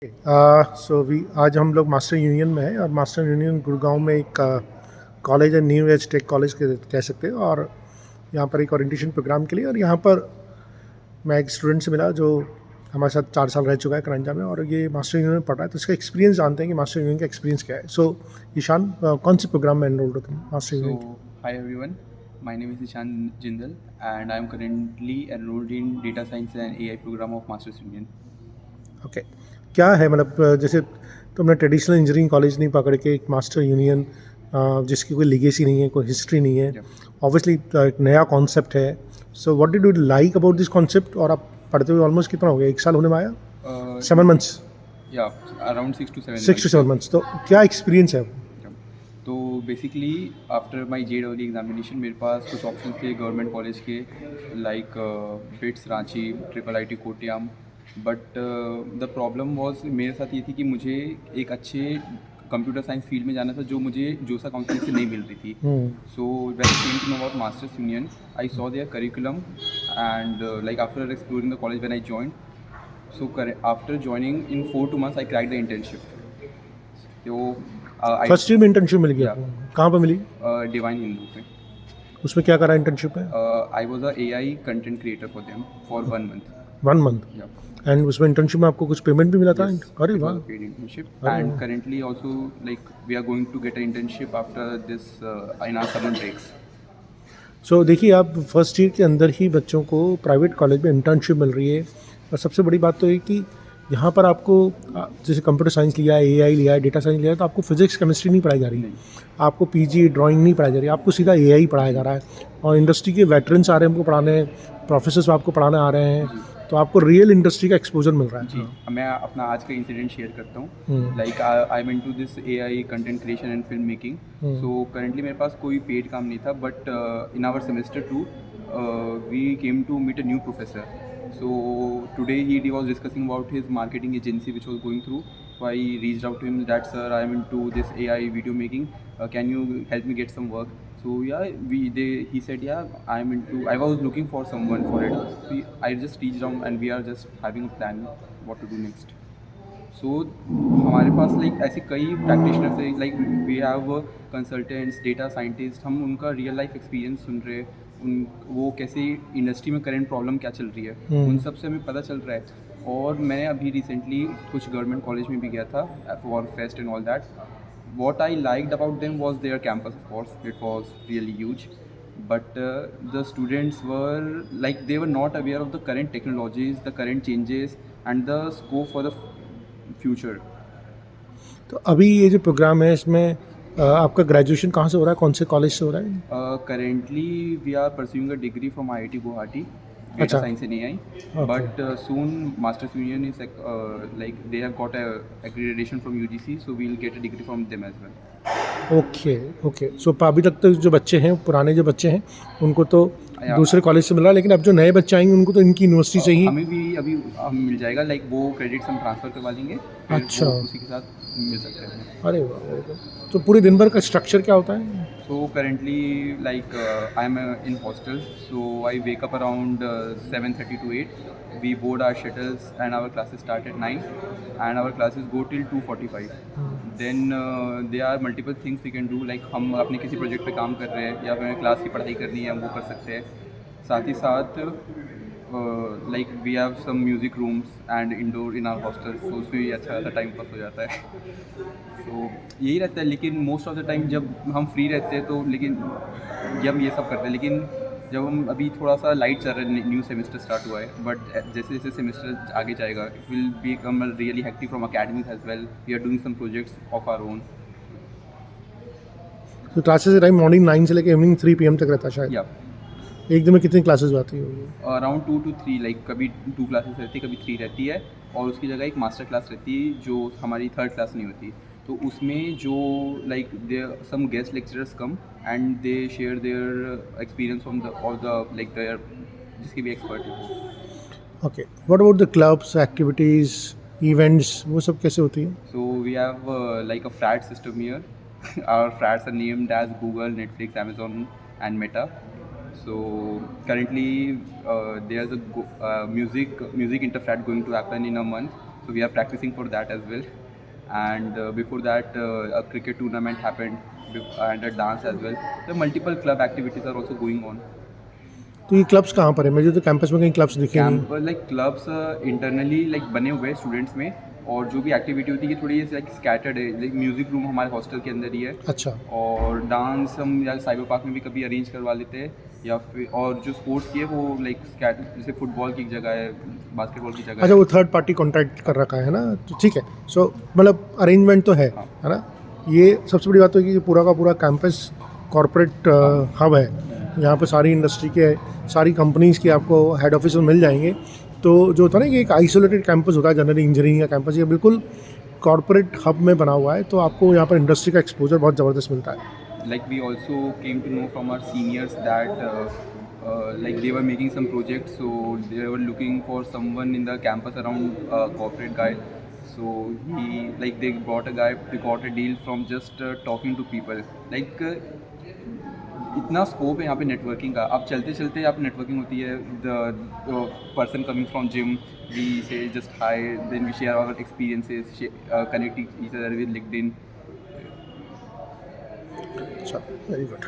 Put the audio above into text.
So we आज हम लोग मास्टर यूनियन में हैं और मास्टर यूनियन गुड़गांव में एक कॉलेज है, न्यू एज टेक कॉलेज के कह सकते हैं। और यहाँ पर एक ओरिएंटेशन प्रोग्राम के लिए, और यहाँ पर मैं एक स्टूडेंट से मिला जो हमारे साथ 4 साल रह चुका है करंजा में, और ये मास्टर यूनियन में पढ़ रहा है। तो इसका एक्सपीरियंस जानते हैं कि मास्टर यूनियन का एक्सपीरियंस क्या है। सो ईशान, कौन से प्रोग्राम में एनरोल्ड हो तुम मास्टर यूनियन के? So, hi everyone. My name is Ishan Jindal, and I am currently enrolled in Data Science and AI program of Masters Union. Okay, क्या है मतलब जैसे तुमने ट्रेडिशनल इंजीनियरिंग कॉलेज नहीं पकड़ के एक मास्टर यूनियन जिसकी कोई लिगेसी नहीं है, कोई हिस्ट्री नहीं है, Yeah. ऑब्वियसली एक नया कॉन्सेप्ट है। So what did you like about this concept? और आप पढ़ते हुए ऑलमोस्ट कितना हो गया, 1 साल होने में आया? Uh, 7 months, yeah, around 6 to 7 6 to months. 7 months. तो क्या एक्सपीरियंस है? Yeah. तो basically after my JEE examination मेरे पास कुछ ऑप्शन थे गवर्नमेंट कॉलेज के, like BITS Ranchi, IIIT Kottayam. But the problem was मेरे साथ ये थी कि मुझे एक अच्छे कंप्यूटर साइंस फील्ड में जाना था जो मुझे जोसा काउंसिल से नहीं मिल रही थी। So when I came to know about Masters Union, I saw their curriculum, and like after exploring the college when I joined, so after joining in 4 2 months I cracked the internship. So I first year में internship मिल गया yeah, आपको? कहाँ पर मिली? Divine Hindu पे उसमें क्या करा internship में? I was a AI content creator for them for 1 month. 1 month? Yeah. And उसमें इंटर्नशिप में आपको कुछ पेमेंट भी मिला था? Yes, अरे it was वाह! a paid internship, अरे and वाह! currently also like we are going to get an internship after this in our summer breaks. सो देखिए, आप फर्स्ट ईयर के अंदर ही बच्चों को प्राइवेट कॉलेज में इंटर्नशिप मिल रही है। और सबसे बड़ी बात तो ये कि यहाँ पर आपको जैसे कंप्यूटर साइंस लिया है, एआई लिया है, डेटा साइंस लिया है, तो आपको फिजिक्स केमिस्ट्री नहीं पढ़ाई जा रही, नहीं, आपको पीजी ड्राइंग नहीं पढ़ाई जा रही, आपको सीधा एआई पढ़ाया जा रहा है। और इंडस्ट्री के वेटरन्स आ रहे हैं हमको पढ़ाने, प्रोफेसर्स आपको पढ़ाने आ रहे हैं, तो आपको रियल इंडस्ट्री का एक्सपोजर मिल रहा है। जी, मैं अपना आज का इंसिडेंट शेयर करता हूँ। Like I am into this AI content creation and film making. So currently मेरे पास कोई पेड काम नहीं था, but in our semester 2 we came to meet a new professor. So today he was discussing about his marketing agency which was going through. So I reached out to him that, sir, I am into this AI video making. Can you help me get some work? So yeah, he said, yeah, I was looking for someone for it. I just reached out and we are just having a plan what to do next. So हमारे पास like ऐसे कई practitioners हैं, like we have consultants, data scientist. हम उनका real life experience सुन रहे हैं, उन वो कैसे इंडस्ट्री में करंट प्रॉब्लम क्या चल रही है, उन सब से हमें पता चल रहा है। और मैंने अभी रिसेंटली कुछ गवर्नमेंट कॉलेज में भी गया था for fest and all that. What I liked about them was their campus, of course. It was really huge. But the students were like, they were not aware of the current technologies, the current changes, and the scope for the future. तो अभी ये जो programme है इसमें आपका graduation कहाँ से हो रहा है, कौन से कॉलेज से हो रहा है? Currently, we are pursuing a degree from IIT Guwahati, Data अच्छा, Science and AI. Okay But soon, Masters Union is like they have got a accreditation from UGC, so we'll get a degree from them as well. Okay okay. So अभी तक तो जो बच्चे हैं, पुराने जो बच्चे हैं, उनको तो या दूसरे कॉलेज से मिल रहा है, लेकिन अब जो नए बच्चे आएंगे उनको तो इनकी यूनिवर्सिटी से ही। हमें भी अभी हम मिल जाएगा, लाइक वो क्रेडिट्स हम ट्रांसफ़र करवा लेंगे, फिर अच्छा, वो उसी के साथ मिल सकते हैं. अरे वाह, very good। तो पूरे दिन भर का स्ट्रक्चर क्या होता है? So currently, like I am in hostels, so I wake up around 7:30 to 8. We board our shuttles and our classes start at 9, and our classes go till 2:45. Then there are multiple things we can do, like हम अपने किसी project पे काम कर रहे हैं या फिर क्लास की पढ़ाई करनी है, हम वो कर सकते हैं. साथ ही साथ like we have some music rooms and indoor in our hostel, तो उसमें भी अच्छा खासा टाइम पास हो जाता है. तो यही रहता है, लेकिन मोस्ट ऑफ द टाइम जब हम फ्री रहते हैं तो, लेकिन जब हम ये सब करते हैं, लेकिन जब हम अभी थोड़ा सा लाइट चल रहा है, न्यू सेमेस्टर स्टार्ट हुआ है, बट जैसे जैसे सेमेस्टर आगे जाएगा it will become really hectic from academic as well. We are doing some projects of our own. तो क्लासेस का टाइम मॉर्निंग 9 से लेकर इवनिंग 3 PM तक रहता है शायद। या एक दिन में कितनी क्लासेस आती होगी? अराउंड 2 to 3, लाइक कभी 2 क्लासेस रहती है, कभी 3 रहती है, और उसकी जगह एक मास्टर क्लास रहती है जो हमारी 3rd क्लास नहीं होती. तो उसमें जो like there some guest lecturers come and they share their experience from the all the like there जिसके भी एक्सपर्ट है. Okay, what about the clubs, activities, events, वो सब कैसे होती है? So we have like a frat system here. Our frats are named as Google, Netflix, Amazon, and Meta. So currently there's a music interfrat going to happen in a month. so we are practicing for that as well. And before that, a cricket tournament happened, and a dance as well. The multiple club activities are also going on. तो ये clubs कहाँ पर है? मुझे तो campus में कहीं clubs दिखे नहीं। Camp like clubs internally like बने हुए हैं स्टूडेंट्स में, और जो भी एक्टिविटी होती है ये थोड़ी लाइक स्कैटर्ड है। लाइक म्यूजिक रूम हमारे हॉस्टल के अंदर ही है, अच्छा। और डांस हम या साइबर पार्क में भी कभी अरेंज करवा लेते हैं, या फिर और जो स्पोर्ट्स की है वो लाइक स्कैटर, जैसे फुटबॉल की एक जगह है, बास्केटबॉल की जगह अच्छा, है। वो थर्ड पार्टी कॉन्ट्रैक्ट कर रखा है ना, तो ठीक है। सो मतलब अरेंजमेंट तो है हाँ। है ना। ये सबसे बड़ी बात तो है कि पूरा का पूरा कैंपस कॉरपोरेट हब है। यहाँ पे सारी इंडस्ट्री के, सारी कंपनीज़ के आपको हेड ऑफिस में मिल जाएंगे। तो जो होता है ना कि एक आइसोलेटेड कैंपस होता है जनरली इंजीनियरिंग का कैंपस, ये बिल्कुल कॉरपोरेट हब में बना हुआ है, तो आपको यहाँ पर इंडस्ट्री का एक्सपोजर बहुत ज़बरदस्त मिलता है। Like we also came to know from our seniors that like they were making some projects, so they were looking for someone in the campus around a corporate guy. So they got a guy, they got a deal from just talking to people. इतना scope है यहाँ पे networking का। अब चलते चलते आप networking होती है, the person coming from gym, we say just hi, then we share our experiences, connect each other with LinkedIn. अच्छा, वेरी गुड।